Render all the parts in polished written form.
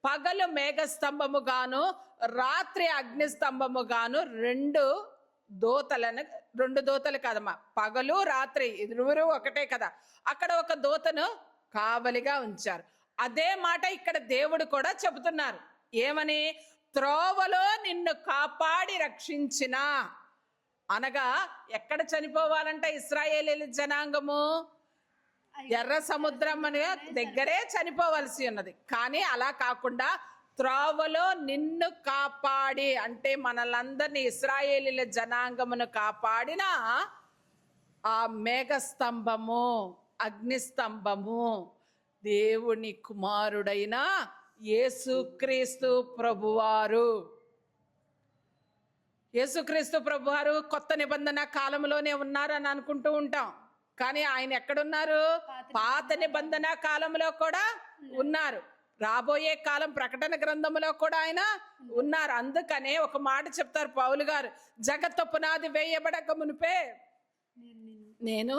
పగలు మేఘస్తంభము గాను రాత్రి అగ్నిస్తంభము గాను రెండు దూతలు కదమ్మా, పగలు రాత్రి ఇరువురు ఒకటే కదా. అక్కడ ఒక దూతను కావలిగా ఉంచారు. అదే మాట ఇక్కడ దేవుడు కూడా చెబుతున్నారు. ఏమని? త్రోవలో నిన్ను కాపాడి రక్షించిన. అనగా ఎక్కడ చనిపోవాలంట ఇశ్రాయేలీయుల జనాంగము? ఎర్ర సముద్రం అనే దగ్గరే చనిపోవలసి ఉన్నది. కానీ అలా కాకుండా త్రోవలో నిన్ను కాపాడి, అంటే మనలందరినీ ఇశ్రాయేలీయుల జనాంగమును కాపాడిన ఆ మేఘస్తంభము, అగ్నిస్తంభము దేవుని కుమారుడైన యేసుక్రీస్తు ప్రభువారు. యేసుక్రీస్తు ప్రభువారు కొత్త నిబంధన కాలంలోనే ఉన్నారని అనుకుంటూ ఉంటాం, కానీ ఆయన ఎక్కడున్నారు? పాత నిబంధన కాలంలో కూడా ఉన్నారు. రాబోయే కాలం ప్రకటన గ్రంథంలో కూడా ఆయన ఉన్నారు. అందుకనే ఒక మాట చెప్తారు పౌలు గారు, జగత్తు పునాది వేయబడక మునిపే నేను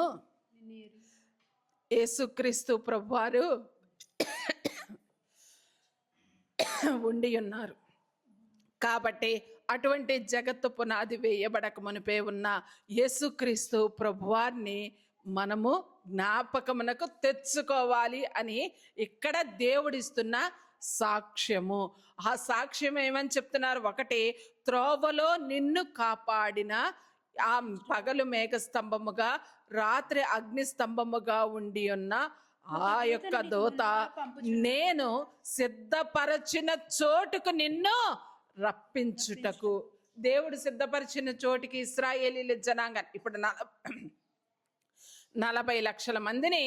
యేసుక్రీస్తు ప్రభువారు ఉండి ఉన్నారు. కాబట్టి అటువంటి జగత్తు పునాది వేయబడక మునిపే ఉన్న యేసుక్రీస్తు ప్రభువారిని మనము జ్ఞాపకమునకు తెచ్చుకోవాలి అని ఇక్కడ దేవుడిస్తున్న సాక్ష్యము. ఆ సాక్ష్యం ఏమని చెప్తున్నారు? ఒకటి, త్రోవలో నిన్ను కాపాడిన ఆ పగలు మేఘస్తంభముగా రాత్రి అగ్నిస్తంభముగా ఉండి ఉన్న ఆ యొక్క దూత నేను సిద్ధపరచిన చోటుకు నిన్ను రప్పించుటకు. దేవుడు సిద్ధపరిచిన చోటికి ఇశ్రాయేలీయుల జనాంగాన్ని, ఇప్పుడు 40 లక్షల మందిని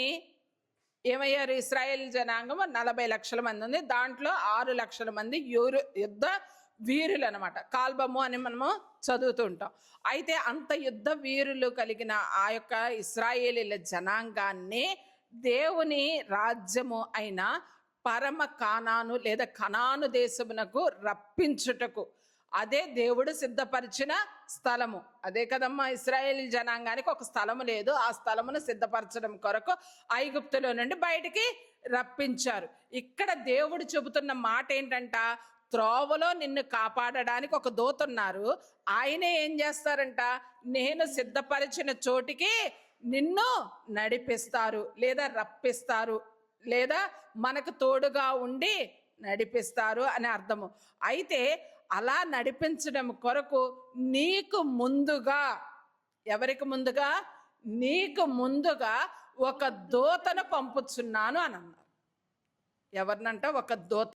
ఏమయ్యారు? ఇశ్రాయేల్ జనాంగం 40 లక్షల మంది ఉంది. దాంట్లో 6 లక్షల మంది యుద్ధ వీరులు అనమాట. కాల్బము అని మనము చదువుతూ ఉంటాం. అయితే అంత యుద్ధ వీరులు కలిగిన ఆ యొక్క ఇశ్రాయేలీయుల జనాంగాన్ని దేవుని రాజ్యము అయిన పరమ కానాను లేదా కనాను దేశమునకు రప్పించుటకు, అదే దేవుడు సిద్ధపరిచిన స్థలము. అదే కదమ్మా, ఇశ్రాయేల్ జనాంగానికి ఒక స్థలము లేదు. ఆ స్థలమును సిద్ధపరచడం కొరకు ఐగుప్తులో నుండి బయటికి రప్పించారు. ఇక్కడ దేవుడు చెబుతున్న మాట ఏంటంట? త్రోవలో నిన్ను కాపాడడానికి ఒక దూత ఉన్నారు. ఆయనే ఏం చేస్తారంట? నేను సిద్ధపరిచిన చోటికి నిన్ను నడిపిస్తారు, లేదా రప్పిస్తారు, లేదా మనకు తోడుగా ఉండి నడిపిస్తారు అని అర్థము. అయితే అలా నడిపించడం కొరకు నీకు ముందుగా, ఎవరికి ముందుగా? నీకు ముందుగా ఒక దూతను పంపుచున్నాను అని అన్నారు. ఎవరినంట? ఒక దూత.